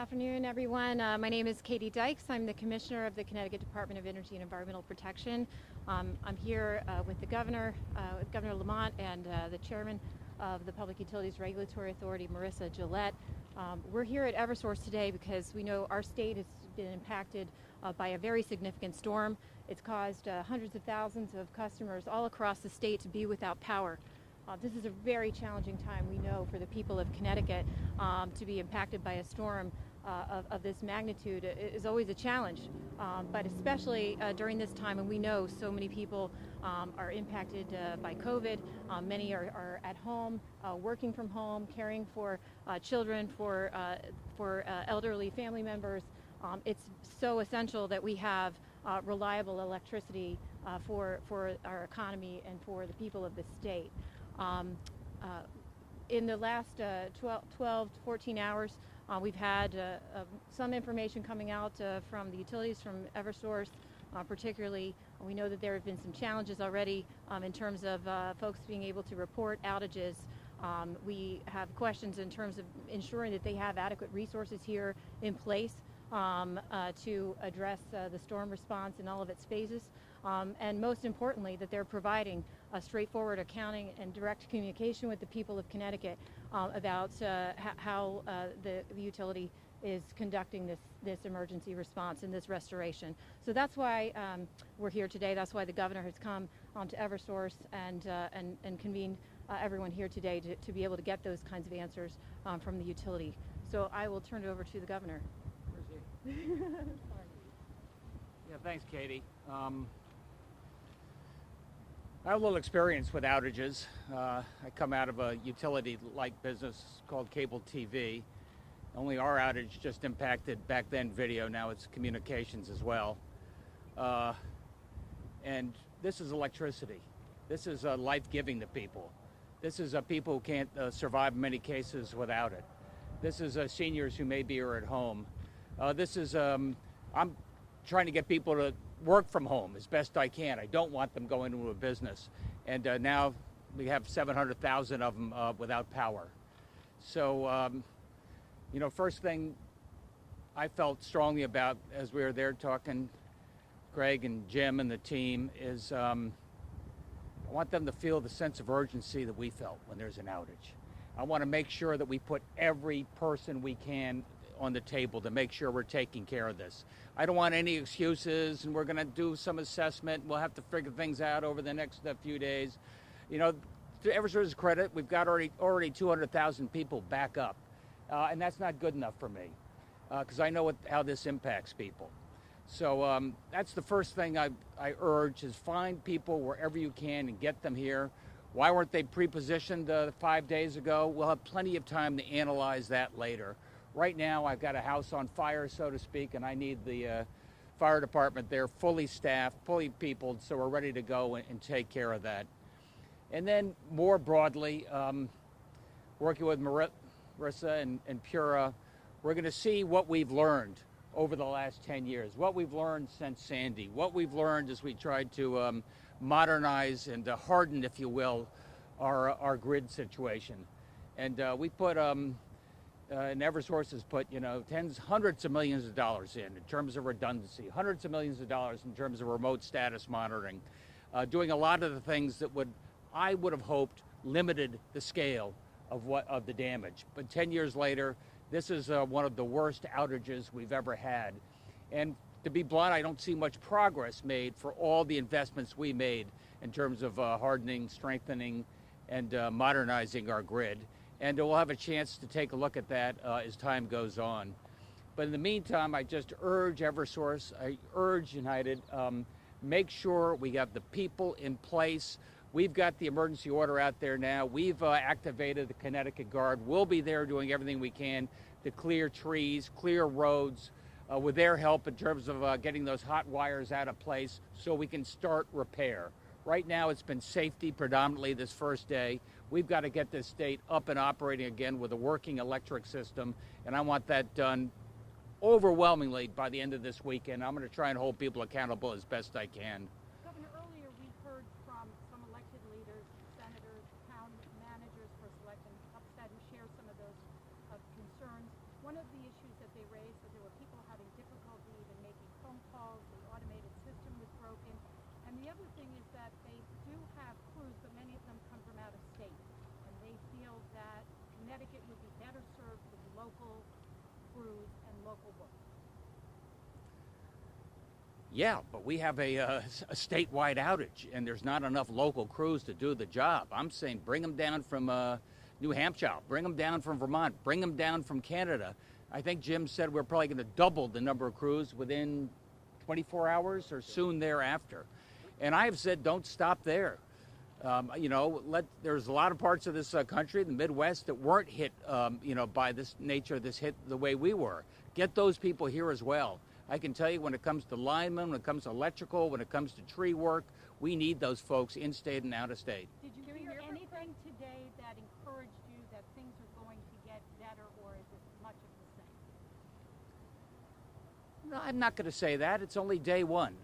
Good afternoon, everyone. My name is Katie Dykes. I'm the Commissioner of the Connecticut Department of Energy and Environmental Protection. I'm here with the Governor, Governor Lamont, and the Chairman of the Public Utilities Regulatory Authority, Marissa Gillette. We're here at Eversource today because we know our state has been impacted by a very significant storm. It's caused hundreds of thousands of customers all across the state to be without power. This is a very challenging time, we know, for the people of Connecticut. To be impacted by a storm of this magnitude is always a challenge, but especially during this time when we know so many people are impacted by COVID. Many are at home, working from home, caring for children, for elderly family members. It's so essential that we have reliable electricity for our economy and for the people of the state. In the last 12 to 14 hours, we've had some information coming out from the utilities, from Eversource. Particularly, we know that there have been some challenges already in terms of folks being able to report outages. We have questions in terms of ensuring that they have adequate resources here in place to address the storm response in all of its phases. And most importantly, that they're providing a straightforward accounting and direct communication with the people of Connecticut about how the utility is conducting this emergency response and this restoration. So that's why we're here today. That's why the governor has come to Eversource and convened everyone here today to be able to get those kinds of answers from the utility. So I will turn it over to the governor. Where's he? Yeah, thanks, Katie. I have a little experience with outages. I come out of a utility-like business called cable TV. Only our outage just impacted back then video, now it's communications as well. And this is electricity. This is life-giving to people. This is people who can't survive in many cases without it. This is seniors who maybe are at home. This is, I'm trying to get people to work from home as best I can. I don't want them going into a business. And now we have 700,000 of them without power. So, you know, first thing I felt strongly about as we were there talking, Greg and Jim and the team, is I want them to feel the sense of urgency that we felt when there's an outage. I want to make sure that we put every person we can on the table to make sure we're taking care of this. I don't want any excuses and we're going to do some assessment. We'll have to figure things out over the next few days. You know, to Eversource's credit, we've got already 200,000 people back up. And that's not good enough for me because I know how this impacts people. So that's the first thing I urge is find people wherever you can and get them here. Why weren't they pre-positioned 5 days ago? We'll have plenty of time to analyze that later. Right now, I've got a house on fire, so to speak, and I need the fire department there fully staffed, fully peopled, so we're ready to go and take care of that. And then more broadly, working with Marissa and Pura, we're going to see what we've learned over the last 10 years, what we've learned since Sandy, what we've learned as we tried to modernize and harden, if you will, our grid situation. And we put... and Eversource has put, you know, hundreds of millions of dollars in terms of redundancy, hundreds of millions of dollars in terms of remote status monitoring, doing a lot of the things that I would have hoped limited the scale of the damage. But 10 years later, this is one of the worst outages we've ever had. And to be blunt, I don't see much progress made for all the investments we made in terms of hardening, strengthening, and modernizing our grid. And we'll have a chance to take a look at that as time goes on. But in the meantime, I just urge Eversource, I urge United, make sure we have the people in place. We've got the emergency order out there now. We've activated the Connecticut Guard. We'll be there doing everything we can to clear trees, clear roads, with their help in terms of getting those hot wires out of place so we can start repair. Right now, it's been safety predominantly this first day. We've got to get this state up and operating again with a working electric system, and I want that done overwhelmingly by the end of this weekend. I'm going to try and hold people accountable as best I can. Governor, earlier we heard from some elected leaders, senators, town managers for selectmen upset and share some of those concerns. One of the issues that they raised over. Yeah, but we have a statewide outage, and there's not enough local crews to do the job. I'm saying bring them down from New Hampshire, bring them down from Vermont, bring them down from Canada. I think Jim said we're probably going to double the number of crews within 24 hours or soon thereafter. And I have said don't stop there. There's a lot of parts of this country, the Midwest, that weren't hit, by this nature, this hit the way we were. Get those people here as well. I can tell you when it comes to linemen, when it comes to electrical, when it comes to tree work, we need those folks in state and out of state. Did you hear anything today that encouraged you that things are going to get better, or is it much of the same? No, I'm not going to say that. It's only day one.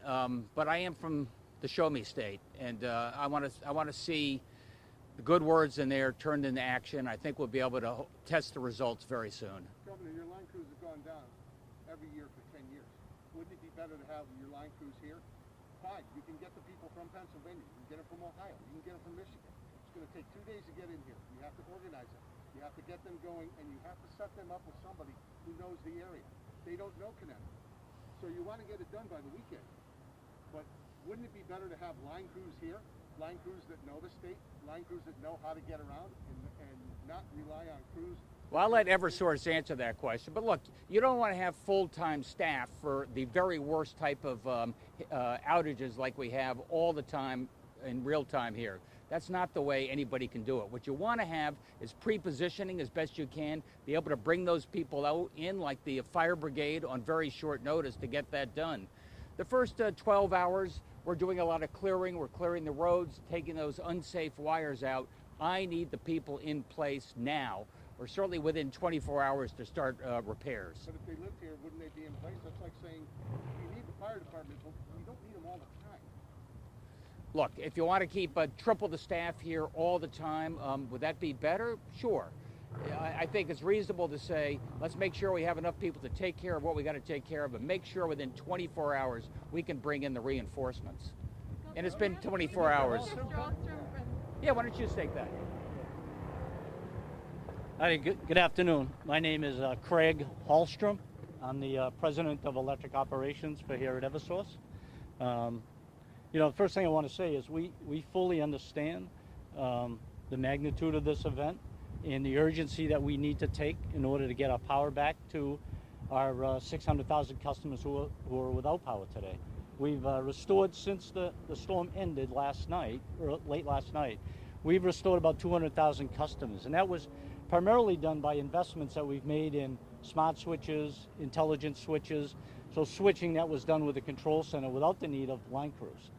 But I am from the Show Me State, and I want to see the good words in there turned into action. I think we'll be able to test the results very soon. Governor, your line crews have gone down every year for 10 years. Wouldn't it be better to have your line crews here? Fine, you can get the people from Pennsylvania, you can get them from Ohio, you can get them from Michigan. It's going to take 2 days to get in here. You have to organize them. You have to get them going, and you have to set them up with somebody who knows the area. They don't know Connecticut. So you want to get it done by the weekend. But wouldn't it be better to have line crews here, line crews that know the state, line crews that know how to get around, and not rely on crews? Well, I'll let Eversource answer that question. But look, you don't want to have full-time staff for the very worst type of outages like we have all the time in real time here. That's not the way anybody can do it. What you want to have is pre-positioning as best you can, be able to bring those people out in like the fire brigade on very short notice to get that done. The first 12 hours, we're doing a lot of clearing. We're clearing the roads, taking those unsafe wires out. I need the people in place now, or certainly within 24 hours to start repairs. But if they lived here, wouldn't they be in place? That's like saying you need the fire department, but you don't need them all the time. Look, if you want to keep triple the staff here all the time, would that be better? Sure. I think it's reasonable to say, let's make sure we have enough people to take care of what we got to take care of, but make sure within 24 hours we can bring in the reinforcements. And it's been 24 hours. Yeah, why don't you take that? Hi, good afternoon. My name is Craig Hallstrom. I'm the president of electric operations for here at Eversource. The first thing I want to say is we fully understand the magnitude of this event and the urgency that we need to take in order to get our power back to our 600,000 customers who are without power today. We've restored, since the storm ended last night, or late last night, we've restored about 200,000 customers, and that was primarily done by investments that we've made in smart switches, intelligent switches, so switching that was done with the control center without the need of line crews.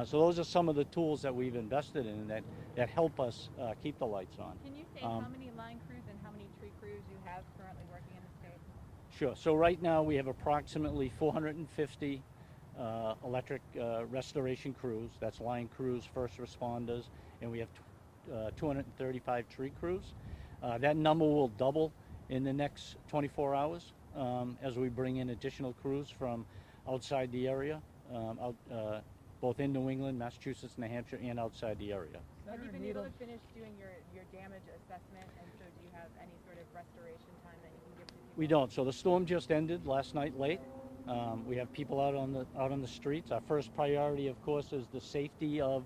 So those are some of the tools that we've invested in that help us keep the lights on. Can you say how many line crews and how many tree crews you have currently working in the state? Sure. So right now we have approximately 450 electric restoration crews. That's line crews, first responders, and we have 235 tree crews. That number will double in the next 24 hours as we bring in additional crews from outside the area, both in New England, Massachusetts, New Hampshire, and outside the area. Have you been able to finish doing your damage assessment, and so do you have any sort of restoration time that you can give to people? We don't. So the storm just ended last night late. We have people out on the streets. Our first priority, of course, is the safety of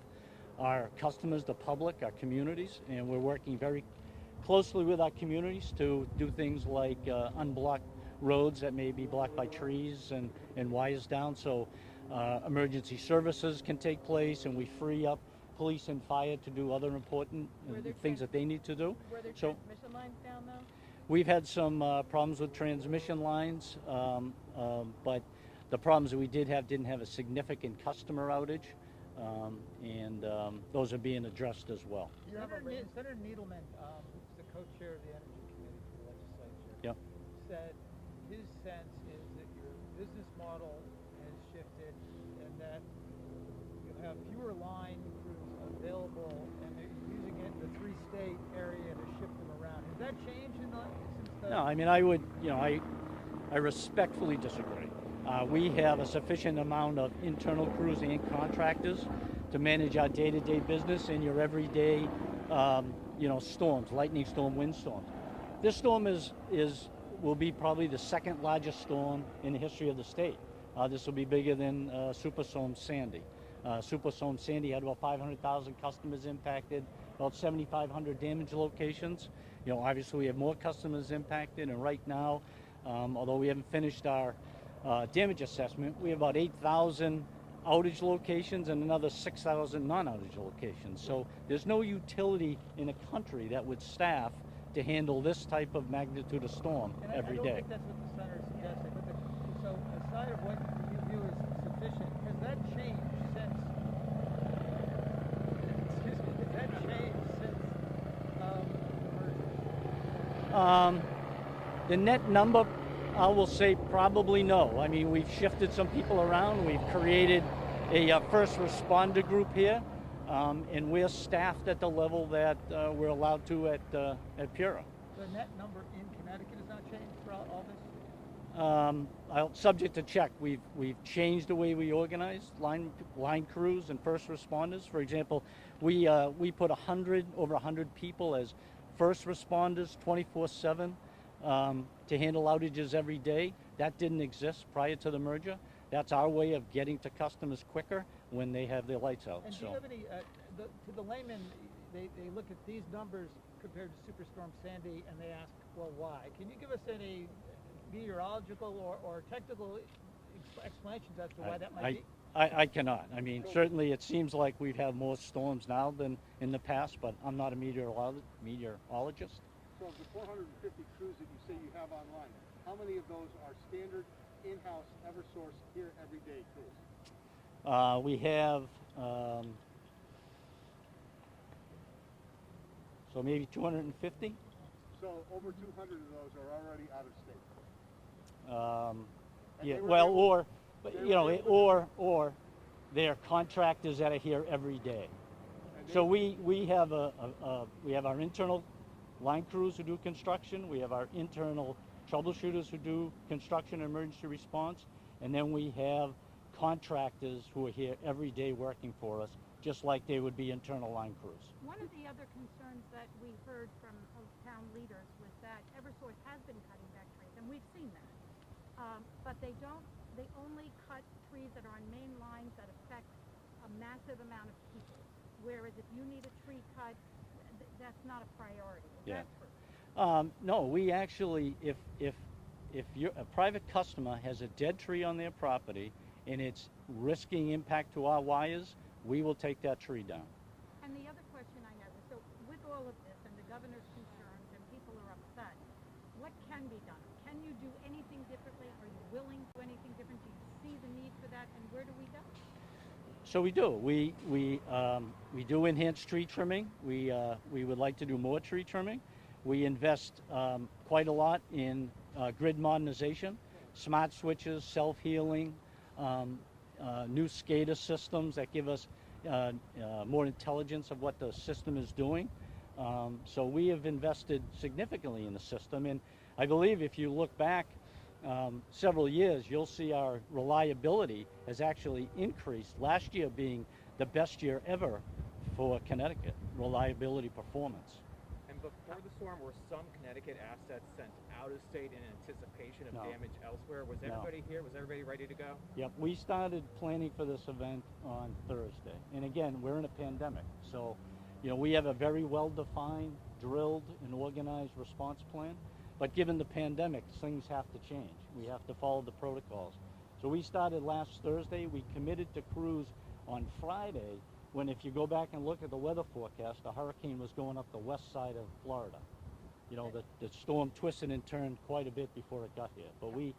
our customers, the public, our communities, and we're working very closely with our communities to do things like unblock roads that may be blocked by trees and wires down, so emergency services can take place, and we free up police and fire to do other important things that they need to do. Were there transmission lines down, though? We've had some problems with transmission lines, but the problems that we did have didn't have a significant customer outage, and those are being addressed as well. Senator Needleman, who's the co-chair of the Energy Committee for the legislature, said his sense is that your business model has shifted and that you have fewer line crews available and they're using it in the three-state area to ship them around. Has that changed since the... No, I mean, I respectfully disagree. We have a sufficient amount of internal crews and contractors to manage our day-to-day business and your everyday, storms, lightning storm, windstorms. This storm is will be probably the second largest storm in the history of the state. This will be bigger than Superstorm Sandy. Superstorm Sandy had about 500,000 customers impacted, about 7,500 damage locations. You know, obviously we have more customers impacted, and right now, although we haven't finished our damage assessment, we have about 8,000 outage locations and another 6,000 non-outage locations. So there's no utility in the country that would staff to handle this type of magnitude of storm every day. I don't think that's what the senator suggested. But so aside of what you view as sufficient, has that changed since? Excuse me. Has that changed since the merger? The net number, I will say probably no. I mean, we've shifted some people around. We've created a first responder group here, and we're staffed at the level that we're allowed to at Pura. The net number in Connecticut has not changed throughout all this? Subject to check. We've changed the way we organize line crews and first responders. For example, we put over 100 people as first responders 24/7 to handle outages every day. That didn't exist prior to the merger. That's our way of getting to customers quicker when they have their lights out. And do you have any, to the layman, they look at these numbers compared to Superstorm Sandy and they ask, well, why? Can you give us any meteorological or technical explanations as to why that might be? I cannot. I mean, certainly it seems like we've had more storms now than in the past, but I'm not a meteorologist. So of the 450 crews that you say you have online, how many of those are standard in-house Eversource here everyday crews? We have so maybe 250. So over 200 of those are already out of state. Yeah. Well, or they're contractors that are here every day. So we have we have our internal line crews who do construction. We have our internal troubleshooters who do construction and emergency response, and then we have contractors who are here every day working for us, just like they would be internal line crews. One of the other concerns that we heard from town leaders was that Eversource has been cutting back trees, and we've seen that. But they only cut trees that are on main lines that affect a massive amount of people. Whereas if you need a tree cut, that's not a priority. Is that true? No, we actually, if a private customer has a dead tree on their property and it's risking impact to our wires, we will take that tree down. And the other question I have is, so with all of this and the governor's concerns and people are upset, what can be done? Can you do anything differently? Are you willing to do anything different? Do you see the need for that? And where do we go? So we do. We do enhance tree trimming. We would like to do more tree trimming. We invest quite a lot in grid modernization, smart switches, self-healing, new SCADA systems that give us more intelligence of what the system is doing. So we have invested significantly in the system, and I believe if you look back several years, you'll see our reliability has actually increased, last year being the best year ever for Connecticut reliability performance. And before the storm, were some Connecticut assets sent out of state in anticipation of damage elsewhere? Was everybody here? Was everybody ready to go? Yep, we started planning for this event on Thursday. And again, we're in a pandemic. So, you know, we have a very well-defined, drilled, and organized response plan. But given the pandemic, things have to change. We have to follow the protocols. So we started last Thursday. We committed to crews on Friday, when if you go back and look at the weather forecast, the hurricane was going up the west side of Florida. You know, the storm twisted and turned quite a bit before it got here. But we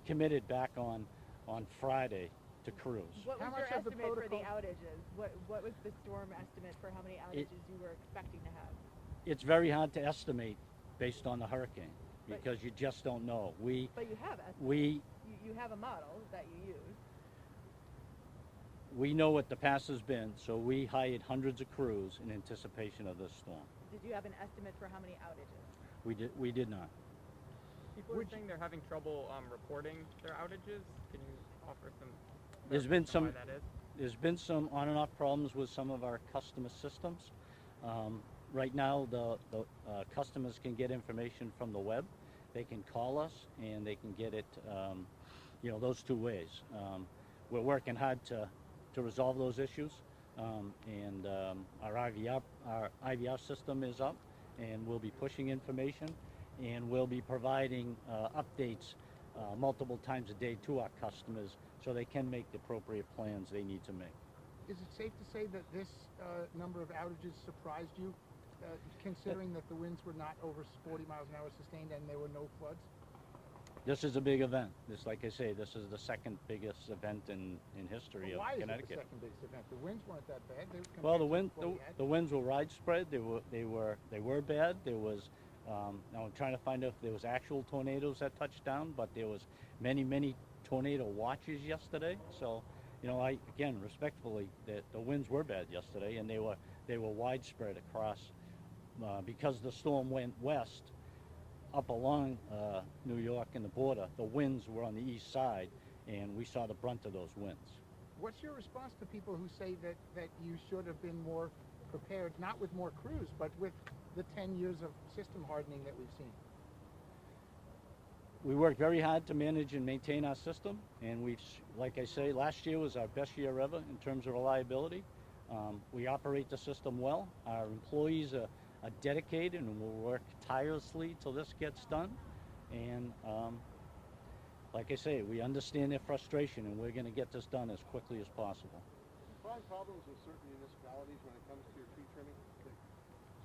committed back on Friday to crews. What was your estimate for the outages? What was the storm estimate for how many outages you were expecting to have? It's very hard to estimate based on the hurricane because you just don't know. But you have estimates. You have a model that you use. We know what the past has been, so we hired hundreds of crews in anticipation of this storm. Did you have an estimate for how many outages? We did not. People are saying they're having trouble reporting their outages. Can you offer some? There's been some. Why that is? There's been some on and off problems with some of our customer systems. Right now, the customers can get information from the web. they can call us and they can get it, those two ways. We're working hard to resolve those issues, and our IVR system is up, and we'll be pushing information, and we'll be providing updates multiple times a day to our customers so they can make the appropriate plans they need to make. Is it safe to say that this number of outages surprised you, considering that the winds were not over 40 miles an hour sustained and there were no floods? This is a big event. Like I say, this is the second biggest event in history of Connecticut. Why is it the second biggest event? The winds weren't that bad. Well, the winds were widespread. They were bad. There was now I'm trying to find out if there was actual tornadoes that touched down, but there was many tornado watches yesterday. So, again, respectfully, the winds were bad yesterday, and they were widespread across because the storm went west up along New York and the border. The winds were on the east side, and we saw the brunt of those winds. What's your response to people who say that you should have been more prepared, not with more crews, but with the 10 years of system hardening that we've seen? We worked very hard to manage and maintain our system, and like I say, last year was our best year ever in terms of reliability. We operate the system well. Our employees are dedicated and will work tirelessly till this gets done. And like I say, we understand their frustration, and we're going to get this done as quickly as possible. Do you find problems with certain municipalities when it comes to your tree trimming?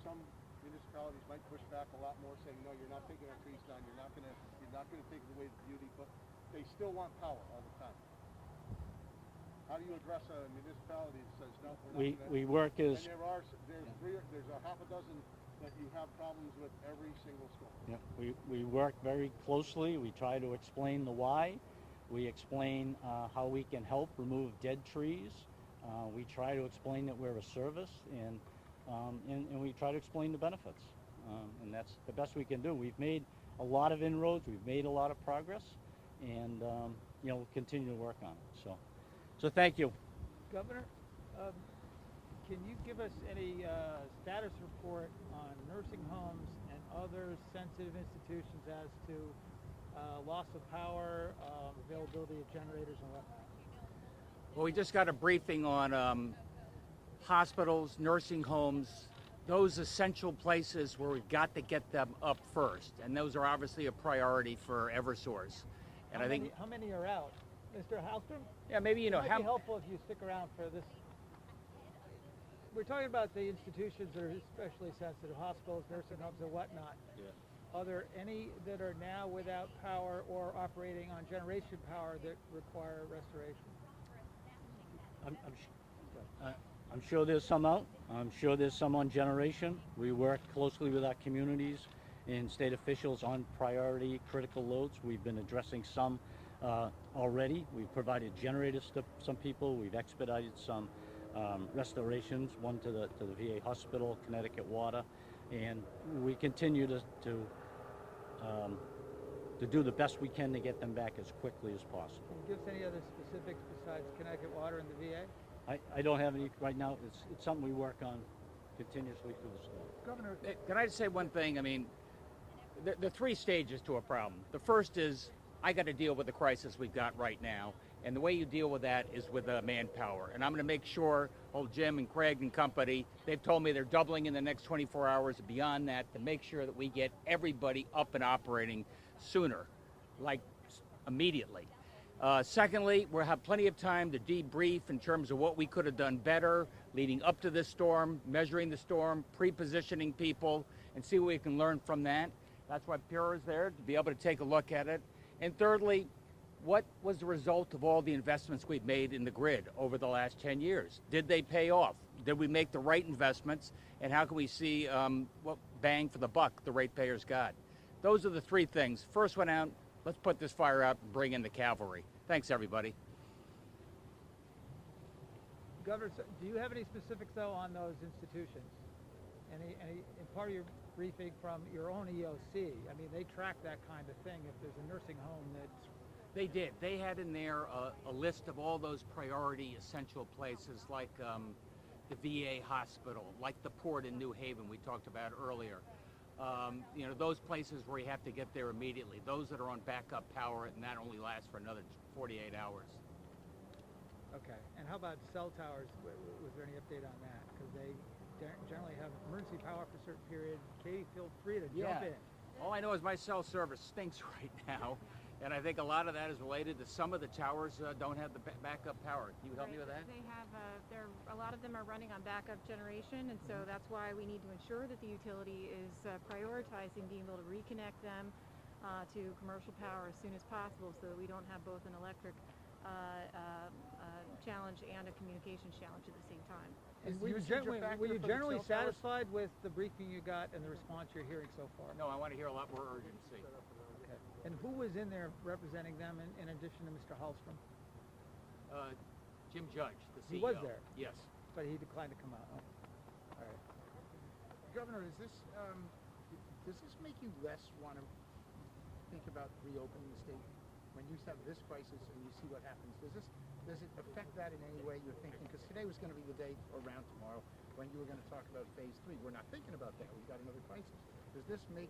Some municipalities might push back a lot more, saying, no, you're not taking our trees down, you're not going to take away the beauty, but they still want power all the time. How do you address a municipality that says, no, we're not we work as... And there's a half a dozen that you have problems with every single storm. Yeah, we work very closely. We try to explain the why. We explain how we can help remove dead trees. We try to explain that we're a service, and we try to explain the benefits. And that's the best we can do. We've made a lot of inroads. We've made a lot of progress, and we'll continue to work on it. So thank you. Governor, can you give us any status report on nursing homes and other sensitive institutions as to loss of power, availability of generators and whatnot? Well, we just got a briefing on hospitals, nursing homes, those essential places where we've got to get them up first. And those are obviously a priority for Eversource. And how many are out? Mr. Hallstrom? Yeah, maybe it might be helpful if you stick around for this. We're talking about the institutions that are especially sensitive, hospitals, nursing homes, and whatnot. Yeah. Are there any that are now without power or operating on generation power that require restoration? I'm sure there's some out. I'm sure there's some on generation. We work closely with our communities and state officials on priority critical loads. We've been addressing some already. We've provided generators to some people. We've expedited some restorations, one to the VA hospital, Connecticut Water, and we continue to do the best we can to get them back as quickly as possible. Can you give us any other specifics besides Connecticut Water and the VA? I don't have any right now. It's something we work on continuously through the storm. Governor, can I just say one thing? I mean, there are three stages to a problem. The first is I got to deal with the crisis we've got right now, and the way you deal with that is with manpower. And I'm going to make sure, old Jim and Craig and company, they've told me they're doubling in the next 24 hours and beyond that to make sure that we get everybody up and operating sooner, like immediately. Secondly, we'll have plenty of time to debrief in terms of what we could have done better leading up to this storm, measuring the storm, pre-positioning people, and see what we can learn from that. That's why Pure is there, to be able to take a look at it. And thirdly, what was the result of all the investments we've made in the grid over the last 10 years? Did they pay off? Did we make the right investments? And how can we see what bang for the buck the ratepayers got? Those are the three things. First one out, let's put this fire out and bring in the cavalry. Thanks, everybody. Governor, do you have any specifics, though, on those institutions? Any part of your briefing from your own EOC? I mean, they track that kind of thing. If there's a nursing home that's... They did. They had in there a list of all those priority essential places like the VA hospital, like the port in New Haven we talked about earlier. You know, those places where you have to get there immediately, those that are on backup power, and that only lasts for another 48 hours. Okay. And how about cell towers? Was there any update on that? Because they generally have emergency power for a certain period. Katie, feel free to jump in. All I know is my cell service stinks right now, and I think a lot of that is related to some of the towers don't have the backup power. Can you help me with that? They have, a lot of them are running on backup generation, and so that's why we need to ensure that the utility is prioritizing being able to reconnect them to commercial power as soon as possible, so that we don't have both an electric challenge and a communications challenge at the same time. Were you generally satisfied with the briefing you got and the response you're hearing so far? No, I want to hear a lot more urgency. Okay. And who was in there representing them in addition to Mr. Hallstrom? Jim Judge, the CEO. He was there? Yes. But he declined to come out. Oh. All right. Governor, is this does this make you less want to think about reopening the state when you have this crisis and you see what happens? Does it affect that in any way you're thinking? Because today was going to be the day around tomorrow when you were going to talk about phase 3. We're not thinking about that. We've got another crisis. Does this make